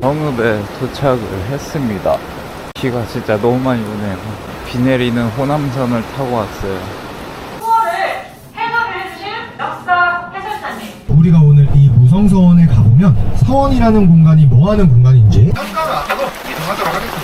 정읍에 도착을 했습니다. 비가 진짜 너무 많이 오네요. 비 내리는 호남선을 타고 왔어요. 투어를 해설을 해주실 역사 해설사님. 우리가 오늘 이 무성서원에 가보면 서원이라는 공간이 뭐하는 공간인지 현관을 앞으로 이동하도록 하겠습니다.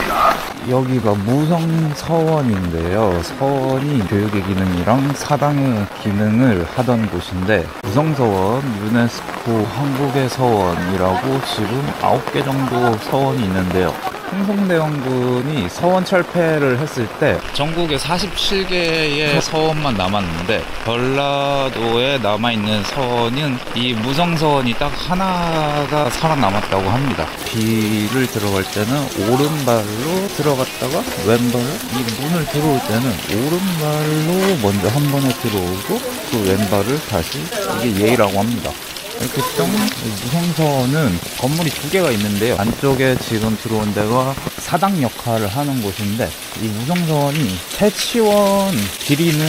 여기가 무성서원인데요. 서원이 교육의 기능이랑 사당의 기능을 하던 곳인데, 무성서원, 유네스코 한국의 서원이라고 지금 9개 정도 서원이 있는데요. 홍성대원군이 서원 철폐를 했을 때 전국에 47개의 서원만 남았는데, 전라도에 남아있는 서원은 이 무성서원이 딱 하나가 살아남았다고 합니다. 비를 들어갈 때는 오른발로 들어갔다가 왼발로, 이 문을 들어올 때는 오른발로 먼저 한 번에 들어오고 그 왼발을 다시, 이게 예의라고 합니다. 이렇게 무성서원은 건물이 2개가 있는데요. 안쪽에 지금 들어온 데가 사당 역할을 하는 곳인데, 이 무성서원이 최치원 기리는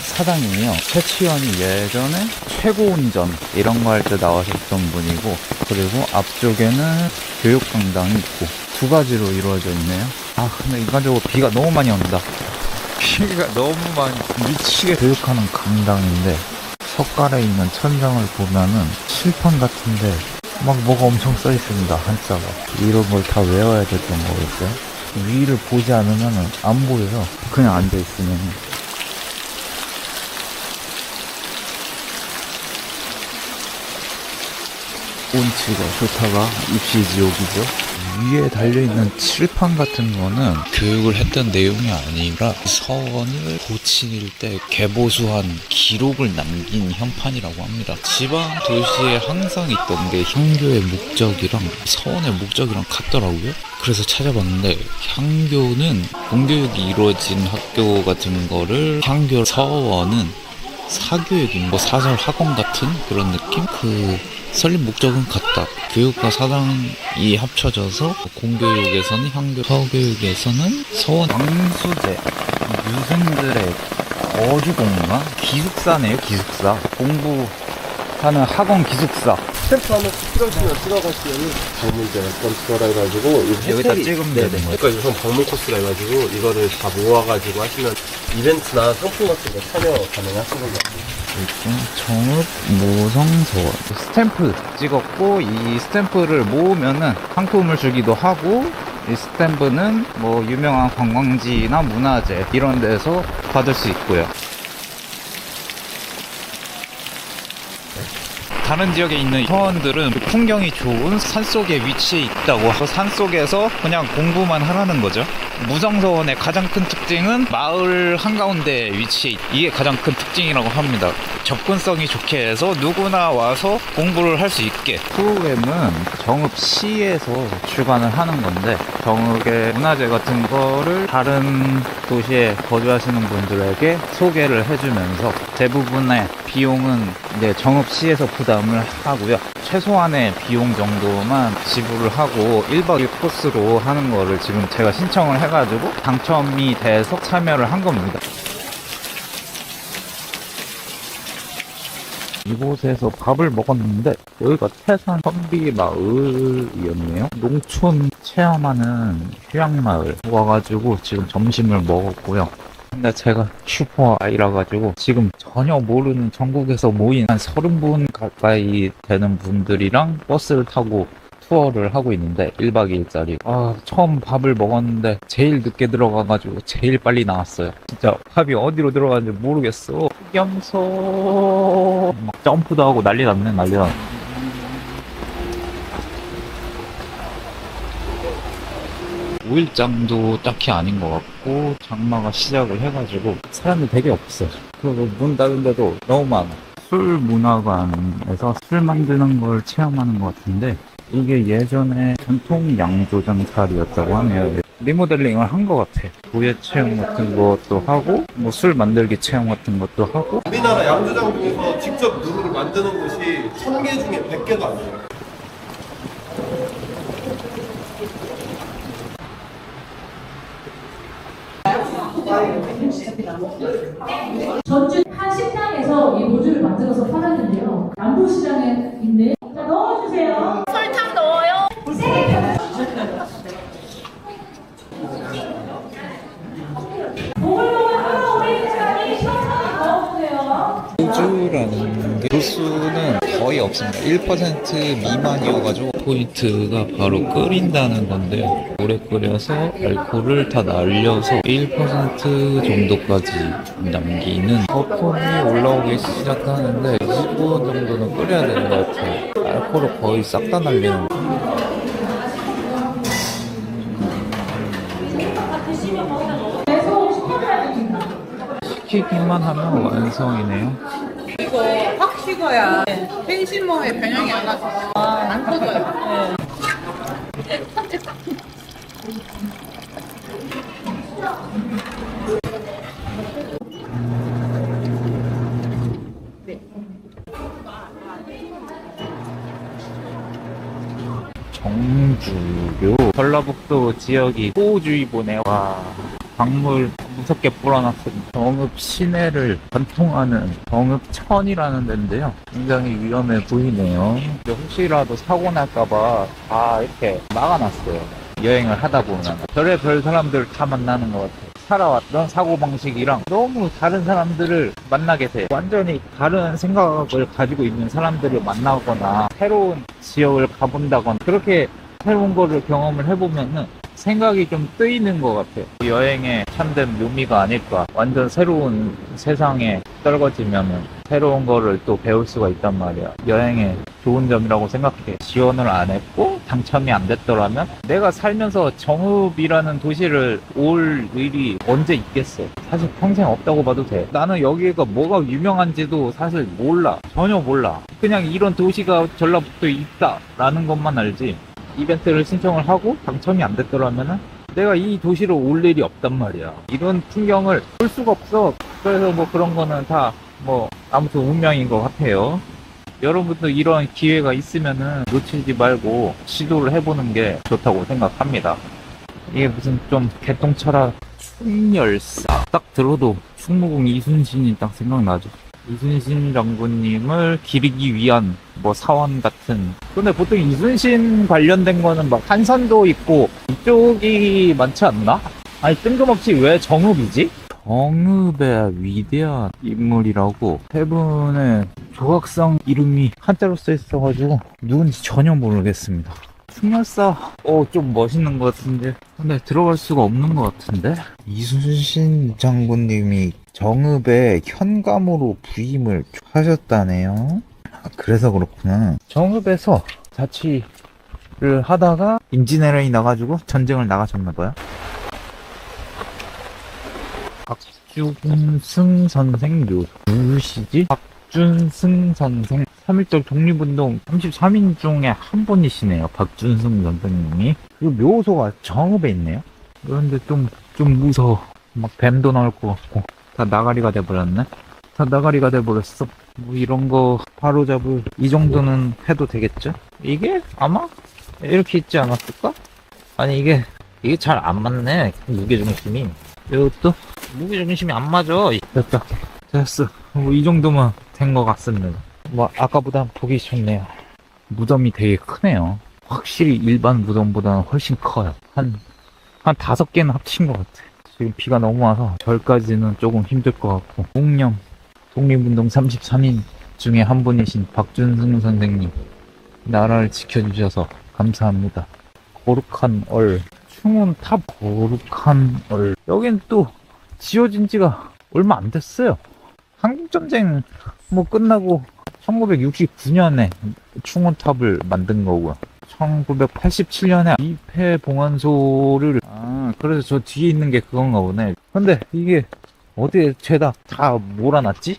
사당이에요. 최치원이 예전에 최고운전 이런 거 할 때 나와셨던 분이고, 그리고 앞쪽에는 교육강당이 있고, 2가지로 이루어져 있네요. 아, 근데 인간적으로 비가 너무 많이 온다. 비가 너무 많이, 미치게 교육하는 강당인데, 석가래 있는 천장을 보면은 칠판 같은데 막 뭐가 엄청 써 있습니다. 한자가. 이런 걸 다 외워야 됐던 거겠어요. 위를 보지 않으면은 안 보여서 그냥 앉아 있으면. 운치가 좋다가 입시 지옥이죠. 위에 달려있는 칠판 같은 거는 교육을 했던 내용이 아니라 서원을 고칠 때 개보수한 기록을 남긴 현판이라고 합니다. 지방 도시에 항상 있던 게 향교의 목적이랑 서원의 목적이랑 같더라고요. 그래서 찾아봤는데, 향교는 공교육이 이루어진 학교 같은 거를, 향교 서원은 사교육인 뭐 사설 학원 같은 그런 느낌? 설립 목적은 같다. 교육과 사당이 합쳐져서 공교육에서는 향교, 서교육에서는 서원. 광수제, 유생들의 거주공간? 기숙사네요, 기숙사. 공부하는 학원 기숙사. 스탬프 하나 필요하시면 찍어가시면 방문제 스탬프라 해가지고 여기다 찍으면 되는 거예요. 그러니까 우선 방문 코스라 해가지고 이거를 다 모아가지고 하시면 이벤트나 상품 같은 거 참여 가능하시는 거예요. 정읍 무성서원 스탬프 찍었고, 이 스탬프를 모으면은 상품을 주기도 하고, 이 스탬프는 뭐 유명한 관광지나 문화재 이런 데서 받을 수 있고요. 다른 지역에 있는 서원들은 풍경이 좋은 산속에 위치해 있다고 하고, 산속에서 그냥 공부만 하라는 거죠. 무성서원의 가장 큰 특징은 마을 한가운데 위치해 이게 가장 큰 특징이라고 합니다. 접근성이 좋게 해서 누구나 와서 공부를 할 수 있게. 프로그램은 정읍시에서 주관을 하는 건데, 정읍의 문화재 같은 거를 다른 도시에 거주하시는 분들에게 소개를 해주면서 대부분의 비용은 이제 정읍시에서 부담을 하고요. 최소한의 비용 정도만 지불을 하고 1박 2일 코스로 하는 거를 지금 제가 신청을 해가지고 당첨이 돼서 참여를 한 겁니다. 이곳에서 밥을 먹었는데, 여기가 태산 선비마을이었네요. 농촌 체험하는 휴양마을 와가지고 지금 점심을 먹었고요. 근데 제가 슈퍼 아이라 가지고 지금 전혀 모르는, 전국에서 모인 한 30분 가까이 되는 분들이랑 버스를 타고 투어를 하고 있는데, 1박 2일짜리. 처음 밥을 먹었는데 제일 늦게 들어가가지고 제일 빨리 나왔어요. 진짜 밥이 어디로 들어가는지 모르겠어. 흑염소 막 점프도 하고 난리 났네, 난리 났네.5일장도 딱히 아닌 것 같고, 장마가 시작을 해가지고 사람이 되게 없어요. 그리고 문 닫은데도 너무 많아. 술 문화관에서 술 만드는 걸 체험하는 것 같은데, 이게 예전에 전통 양조장살이었다고 하네요. 리모델링을 한 것 같아. 도예 체험 같은 것도 하고, 뭐 술 만들기 체험 같은 것도 하고. 우리나라 양조장 중에서 직접 누구를 만드는 곳이 1000개 중에 100개도 안 돼요. 전주 한 식당에서 이 모듈을 만들어서 팔았는데요. 남부시장에 있는. 자, 넣어주세요. 설탕 넣어요. 세개 도수는 거의 없습니다. 1% 미만이어가지고 포인트가 바로 끓인다는 건데요. 오래 끓여서 알코올을 다 날려서 1% 정도까지 남기는 거품이 올라오기 시작하는데 20분 정도는 끓여야 되는 것 같아요. 알코올을 거의 싹 다 날리는 거. 시키기만 하면 완성이네요. 이거 확 식어야 팬시머의 변형이 안 가서 안 터져요. 정주교 전라북도 지역이 호우주의보네요. 와, 강물 무섭게 뿌려놨습니다. 정읍 시내를 관통하는 정읍천이라는 데인데요. 굉장히 위험해 보이네요. 혹시라도 사고 날까봐 다 이렇게 막아놨어요. 여행을 하다 보면 별의별 사람들 다 만나는 것 같아요. 살아왔던 사고방식이랑 너무 다른 사람들을 만나게 돼요. 완전히 다른 생각을 가지고 있는 사람들을 만나거나 새로운 지역을 가본다거나 그렇게 새로운 거를 경험을 해보면은 생각이 좀 뜨이는 것 같아요. 여행의 참된 묘미가 아닐까. 완전 새로운 세상에 떨궈지면은 새로운 거를 또 배울 수가 있단 말이야. 여행의 좋은 점이라고 생각해. 지원을 안 했고 당첨이 안 됐더라면 내가 살면서 정읍이라는 도시를 올 일이 언제 있겠어. 사실 평생 없다고 봐도 돼. 나는 여기가 뭐가 유명한지도 사실 몰라. 전혀 몰라. 그냥 이런 도시가 전라북도에 있다라는 것만 알지. 이벤트를 신청을 하고 당첨이 안 됐더라면은 내가 이 도시로 올 일이 없단 말이야. 이런 풍경을 볼 수가 없어. 그래서 뭐 그런 거는 다 뭐 아무튼 운명인 것 같아요. 여러분도 이런 기회가 있으면은 놓치지 말고 시도를 해보는 게 좋다고 생각합니다. 이게 무슨 좀 개똥철학 충열사 딱 들어도 충무공 이순신이 딱 생각나죠. 이순신 장군님을 기리기 위한 뭐 사원 같은. 근데 보통 이순신 관련된 거는 막 한산도 있고 이쪽이 많지 않나? 아니 뜬금없이 왜 정읍이지? 정읍의 위대한 인물이라고 세 분의 조각상 이름이 한자로 써 있어가지고 누군지 전혀 모르겠습니다. 충렬사 좀 멋있는 것 같은데 근데 들어갈 수가 없는 것 같은데. 이순신 장군님이 정읍의 현감으로 부임을 하셨다네요. 그래서 그렇구나. 정읍에서 자치를 하다가 임진왜란이 나가지고 전쟁을 나가셨나봐요. 박준승 선생 누구시지? 박준승 선생 3.1절 독립운동 33인 중에 한 분이시네요. 박준승 선생님이. 그리고 묘소가 정읍에 있네요. 그런데 좀 무서워. 막 뱀도 나올 것 같고. 다 나가리가 돼버렸네. 다 나가리가 돼버렸어. 뭐 이런 거 바로잡을 이 정도는 해도 되겠죠? 이게 아마 이렇게 있지 않았을까? 아니 이게 잘 안 맞네. 무게중심이. 이것도 무게중심이 안 맞아. 됐어. 뭐 이 정도면 된 것 같습니다. 뭐 아까보다 보기 좋네요. 무덤이 되게 크네요. 확실히 일반 무덤보다는 훨씬 커요. 한 5개는 합친 것 같아. 지금 비가 너무 와서 절까지는 조금 힘들 것 같고. 묵념 독립운동 33인 중에 한 분이신 박준승 선생님, 나라를 지켜주셔서 감사합니다. 거룩한 얼, 충운탑 거룩한 얼. 여긴 또 지어진 지가 얼마 안 됐어요. 한국전쟁 뭐 끝나고 1969년에 충운탑을 만든 거고요. 1987년에 이폐봉안소를 그래서 저 뒤에 있는 게 그건가 보네. 근데 이게 어디에 죄다 다 몰아놨지?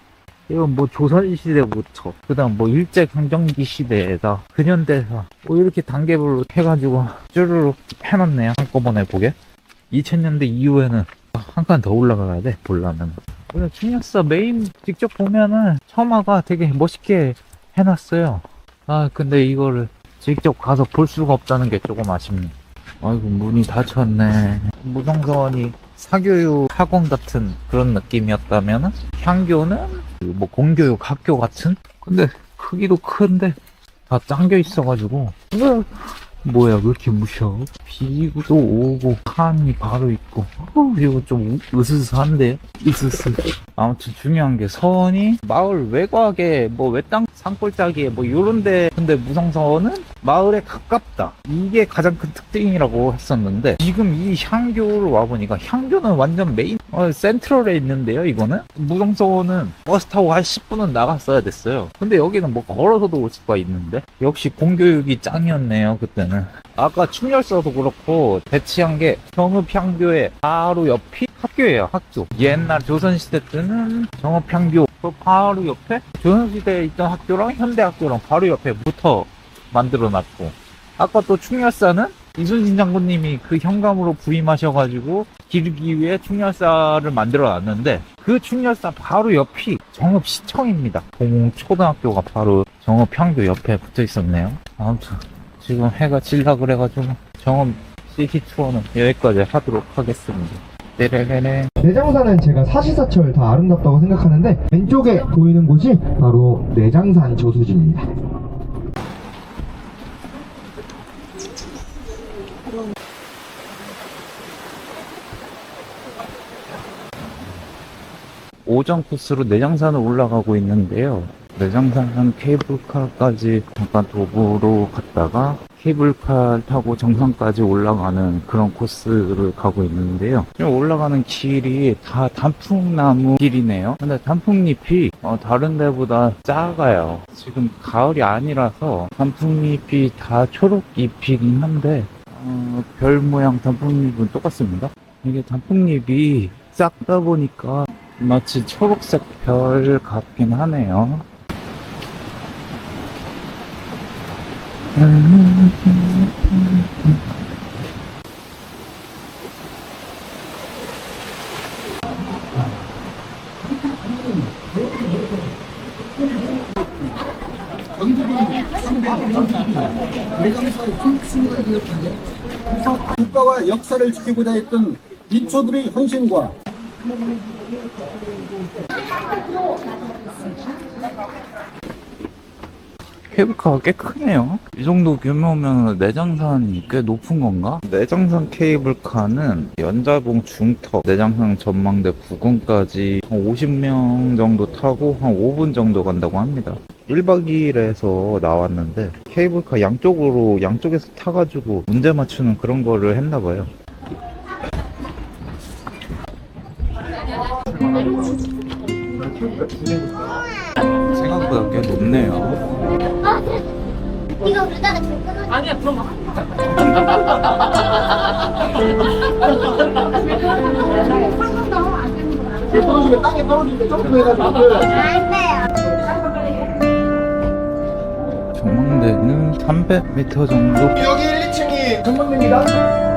이건 뭐 조선시대부터 그다음 뭐 일제강점기 시대에다 근현대사 뭐 이렇게 단계별로 해가지고 쭈루룩 해놨네요. 한꺼번에 보게. 2000년대 이후에는 한 칸 더 올라가야 돼 보려면. 그래서 충렬사 메인 직접 보면은 처마가 되게 멋있게 해놨어요. 근데 이거를 직접 가서 볼 수가 없다는 게 조금 아쉽네. 아이고 문이 닫혔네. 무성서원이 사교육 학원 같은 그런 느낌이었다면은 향교는 뭐 공교육 학교 같은. 근데 크기도 큰데 다 짱겨 있어가지고 뭐야 왜 이렇게 무셔? 비구도 오고 산이 바로 있고 이거 좀 으스스한데요? 으스스. 아무튼 중요한 게 서원이 마을 외곽에 뭐 외땅 산골짜기에 뭐 요런데, 근데 무성서원은 마을에 가깝다, 이게 가장 큰 특징이라고 했었는데, 지금 이 향교를 와보니까 향교는 완전 메인 센트럴에 있는데요. 이거는 무성서원은 버스 타고 한 10분은 나갔어야 됐어요. 근데 여기는 뭐 걸어서도 올 수가 있는데, 역시 공교육이 짱이었네요 그때는. 아까 충렬서도 그렇고 배치한 게 정읍향교의 바로 옆이 학교예요. 학교. 옛날 조선시대 때는 정읍향교 그 바로 옆에 조선시대에 있던 학교랑 현대학교랑 바로 옆에 붙어 만들어놨고, 아까 또 충렬사는 이순신 장군님이 그 현감으로 부임하셔가지고 기르기 위해 충렬사를 만들어놨는데, 그 충렬사 바로 옆이 정읍시청입니다. 동초등학교가 바로 정읍향교 옆에 붙어 있었네요. 아무튼 지금 해가 질라 그래가지고 정읍 시티 투어는 여기까지 하도록 하겠습니다. 네레레레. 내장산은 제가 사시사철 다 아름답다고 생각하는데, 왼쪽에 보이는 곳이 바로 내장산 저수지입니다. 오전 코스로 내장산을 올라가고 있는데요. 내장산 케이블카까지 잠깐 도보로 갔다가 케이블카 타고 정상까지 올라가는 그런 코스를 가고 있는데요. 지금 올라가는 길이 다 단풍나무 길이네요. 근데 단풍잎이 다른 데보다 작아요. 지금 가을이 아니라서 단풍잎이 다 초록잎이긴 한데 별 모양 단풍잎은 똑같습니다. 이게 단풍잎이 작다 보니까 마치 초록색 별 같긴 하네요. 국가와 역사를 지키고자 했던 민초들의 헌신과 케이블카가 꽤 크네요. 이 정도 규모면 내장산이 꽤 높은 건가? 내장산 케이블카는 연자봉 중턱 내장산 전망대 부근까지 한 50명 정도 타고 한 5분 정도 간다고 합니다. 1박 2일에서 나왔는데 케이블카 양쪽에서 타가지고 문제 맞추는 그런 거를 했나봐요. 생각보다 꽤 높네요. 이거 그러다가 잠깐만. 아니야 그럼 떨어지면 땅에 떨어지면 점프해가지고 안 돼요. 전망대는 300m 정도. 여기 1, 2층이 전망대입니다.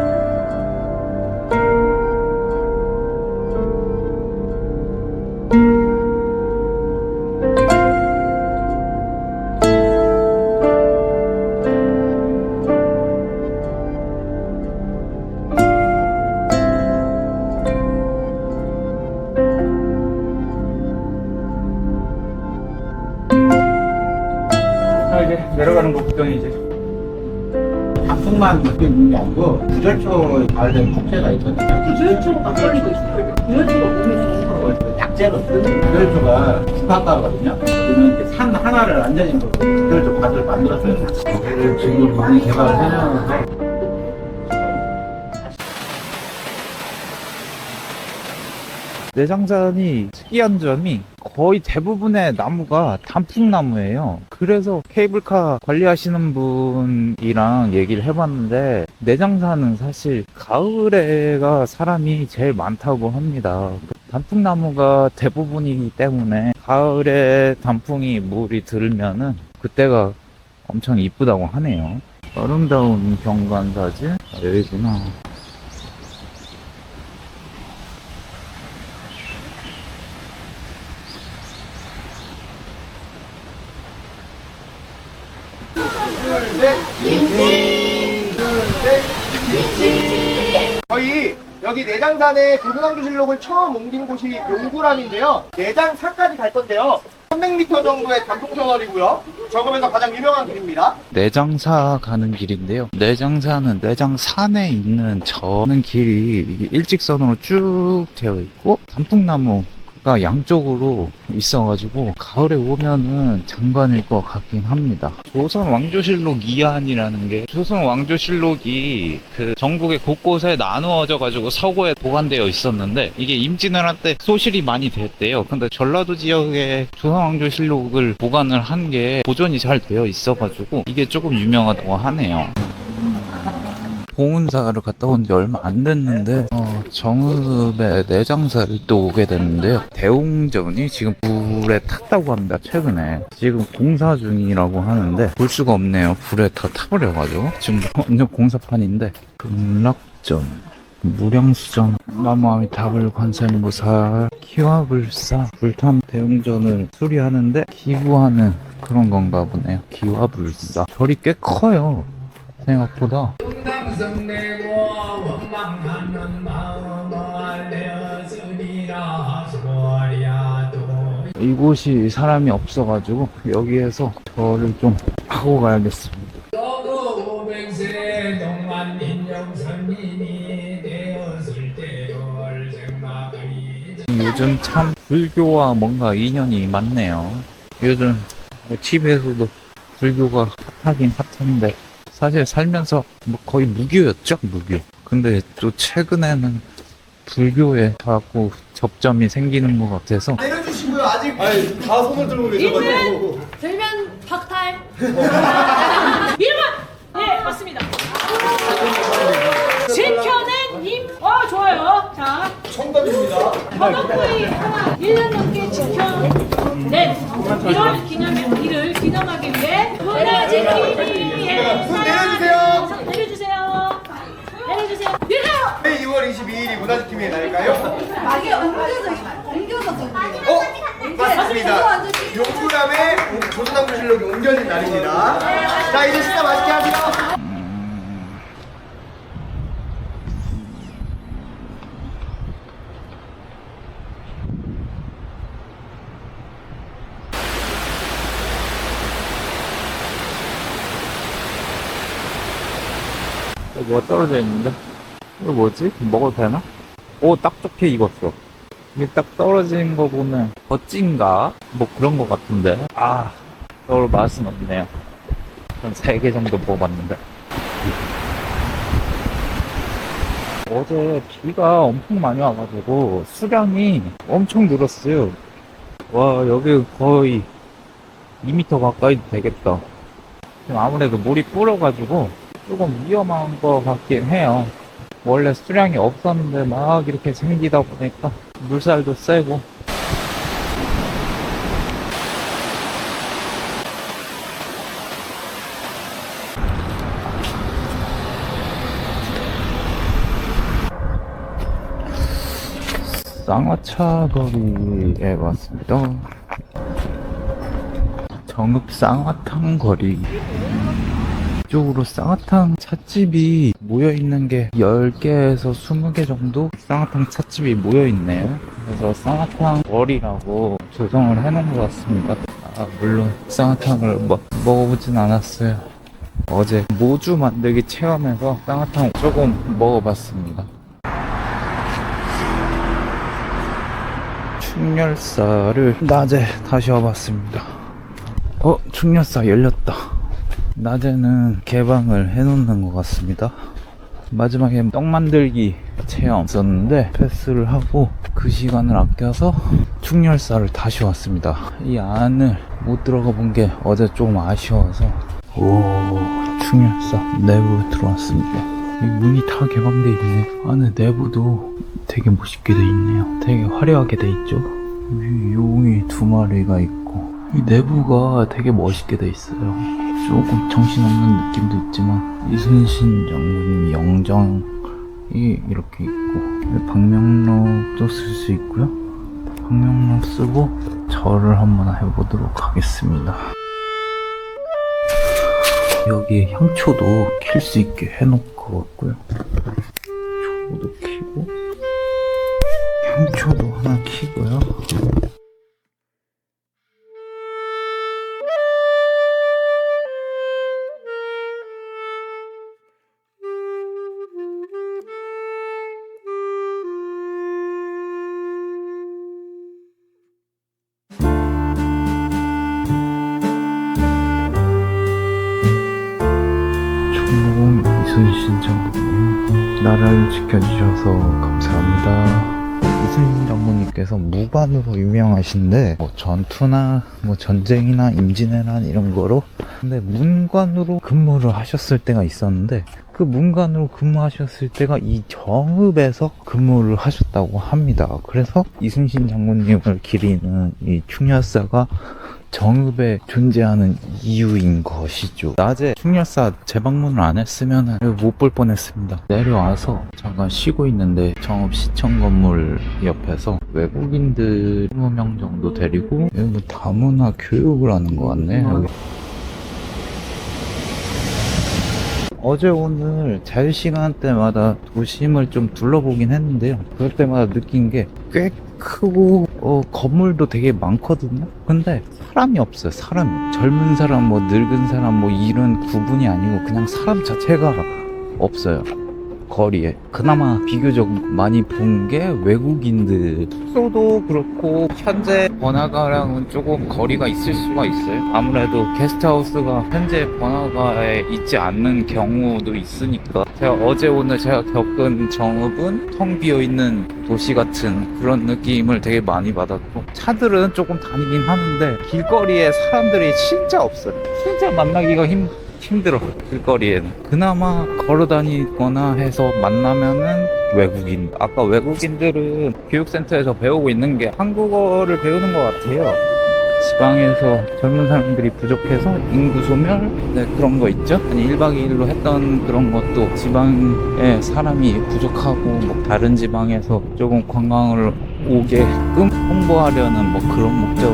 이제 내려가는 거 구경이지. 단풍만 밖에 있는 게 아니고 구절초 관련 축제가 있거든요. 구절초가 떨리고 있어요. 구절초가 몸에 좋은 약재로든 구절초가 국화가거든요. 그러면 이렇게 산 하나를 완전히 구절초 밭을 만들었어요. 여기를 지금 많이 개발을 해놨는데 내장산이 특이한 점이 거의 대부분의 나무가 단풍나무예요. 그래서 케이블카 관리하시는 분이랑 얘기를 해봤는데, 내장산은 사실 가을에가 사람이 제일 많다고 합니다. 단풍나무가 대부분이기 때문에 가을에 단풍이 물이 들면은 그때가 엄청 이쁘다고 하네요. 아름다운 경관 사진? 여기구나. 저희 여기 내장산에 조선왕조실록을 처음 옮긴 곳이 용구람인데요. 내장산까지 갈 건데요. 300m 정도의 단풍 터널이고요. 저금에서 가장 유명한 길입니다. 내장사 가는 길인데요. 내장사는 내장산에 있는 저는 길이 이게 일직선으로 쭉 되어 있고 단풍나무가 양쪽으로 있어가지고 가을에 오면은 장관일 것 같긴 합니다. 조선 왕조실록 이한이라는 게 조선 왕조실록이 그 전국의 곳곳에 나누어져 가지고 서고에 보관되어 있었는데 이게 임진왜란 때 소실이 많이 됐대요. 근데 전라도 지역에 조선 왕조실록을 보관을 한 게 보존이 잘 되어 있어가지고 이게 조금 유명하다고 하네요. 봉은사를 갔다 온 지 얼마 안 됐는데 정읍에 내장사를 또 오게 됐는데요. 대웅전이 지금 불에 탔다고 합니다. 최근에 지금 공사 중이라고 하는데 볼 수가 없네요. 불에 다 타버려가지고 지금 완전 공사판인데 극락전, 무량수전, 나무아미타불, 관세음보살, 기와불사, 불탐 대웅전을 수리하는데 기부하는 그런 건가 보네요. 기와불사 절이 꽤 커요. 생각보다. 이곳이 사람이 없어가지고 여기에서 절을 좀 하고 가야겠습니다. 요즘 참 불교와 뭔가 인연이 많네요. 요즘 집에서도 불교가 핫하긴 핫한데 사실 살면서 뭐 거의 무교였죠, 무교. 근데 또 최근에는 불교에 자꾸 접점이 생기는 것 같아서. 내려주시고요. 아직 다 손을 들고 계셔가지고. 들면 박탈. 1번. 네, 맞습니다. 지켜낸 님. 좋아요. 자, 정답입니다. 번호코이 하나 1년 넘게 지켜낸 이를 기념하기 위해 문화지킴이에 내려주세요. 내려주세요. 내려주세요. 내려요. 왜 2월 22일이 문화지킴이의 날일까요? 이게 옮겨서 맞습니다. 용구람의 조선왕조실록이 옮겨진 날입니다. 자, 이제 식사 맛있게 하세요. 뭐 떨어져 있는데? 이거 뭐지? 먹어도 되나? 오, 딱 좋게 익었어. 이게 딱 떨어진 거 보면 멋진가? 뭐 그런 거 같은데. 서울 맛은 없네요. 한 3개 정도 먹어봤는데. 어제 비가 엄청 많이 와가지고 수량이 엄청 늘었어요. 와, 여기 거의 2m 가까이 되겠다. 지금 아무래도 물이 불어가지고 조금 위험한 것 같긴 해요. 원래 수량이 없었는데 막 이렇게 생기다 보니까 물살도 세고. 쌍화차 거리에 왔습니다. 정읍 쌍화탕 거리. 이쪽으로 쌍화탕 찻집이 모여있는 게 10개에서 20개 정도 쌍화탕 찻집이 모여있네요. 그래서 쌍화탕 거리라고 조성을 해놓은 것 같습니다. 물론 쌍화탕을 먹어보진 않았어요. 어제 모주 만들기 체험해서 쌍화탕 조금 먹어봤습니다. 충렬사를 낮에 다시 와봤습니다. 충렬사 열렸다. 낮에는 개방을 해놓는 것 같습니다. 마지막에 떡 만들기 체험 있었는데 패스를 하고 그 시간을 아껴서 충렬사를 다시 왔습니다. 이 안을 못 들어가 본 게 어제 조금 아쉬워서. 충렬사 내부 들어왔습니다. 이 문이 다 개방돼 있네. 안에 내부도 되게 멋있게 돼 있네요. 되게 화려하게 돼 있죠. 위 용이 2마리가 있고 이 내부가 되게 멋있게 돼 있어요. 조금 정신없는 느낌도 있지만 이순신 장군님 영정이 이렇게 있고 방명록도 쓸 수 있고요. 방명록 쓰고 절을 한번 해보도록 하겠습니다. 여기에 향초도 킬 수 있게 해놓을 것 같고요. 초도 키고 향초도 하나 키고요. 장군님, 나라를 지켜주셔서 감사합니다. 이순신 장군님께서 무관으로 유명하신데 전투나 전쟁이나 임진왜란 이런 거로 근데 문관으로 근무를 하셨을 때가 있었는데 그 문관으로 근무하셨을 때가 이 정읍에서 근무를 하셨다고 합니다. 그래서 이순신 장군님을 기리는 이 충렬사가 정읍에 존재하는 이유인 것이죠. 낮에 충렬사 재방문을 안 했으면 못 볼 뻔했습니다. 내려와서 잠깐 쉬고 있는데 정읍 시청 건물 옆에서 외국인들 20명 정도 데리고 여기 다문화 교육을 하는 것 같네. 여기. 어제 오늘 자유시간대마다 도심을 좀 둘러보긴 했는데요. 그럴 때마다 느낀 게 꽤 크고 건물도 되게 많거든요. 근데 사람이 없어요. 사람이. 젊은 사람, 늙은 사람 이런 구분이 아니고 그냥 사람 자체가 없어요. 거리에. 그나마 비교적 많이 본 게 외국인들. 숙소도 그렇고 현재 번화가랑은 조금 거리가 있을 수가 있어요. 아무래도 게스트하우스가 현재 번화가에 있지 않는 경우도 있으니까. 제가 어제 오늘 제가 겪은 정읍은 텅 비어있는 도시 같은 그런 느낌을 되게 많이 받았고, 차들은 조금 다니긴 하는데 길거리에 사람들이 진짜 없어요. 진짜 만나기가 힘들어. 길거리에는 그나마 걸어다니거나 해서 만나면은 외국인. 아까 외국인들은 교육센터에서 배우고 있는 게 한국어를 배우는 것 같아요. 지방에서 젊은 사람들이 부족해서 인구 소멸 그런 거 있죠. 아니 1박 2일로 했던 그런 것도 지방에 사람이 부족하고 다른 지방에서 조금 관광을 오게끔 홍보하려는 그런 목적.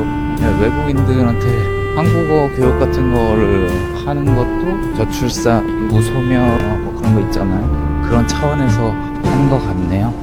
외국인들한테 한국어 교육 같은 거를 하는 것도 저출산, 인구 소멸 그런 거 있잖아요. 그런 차원에서 하는 것 같네요.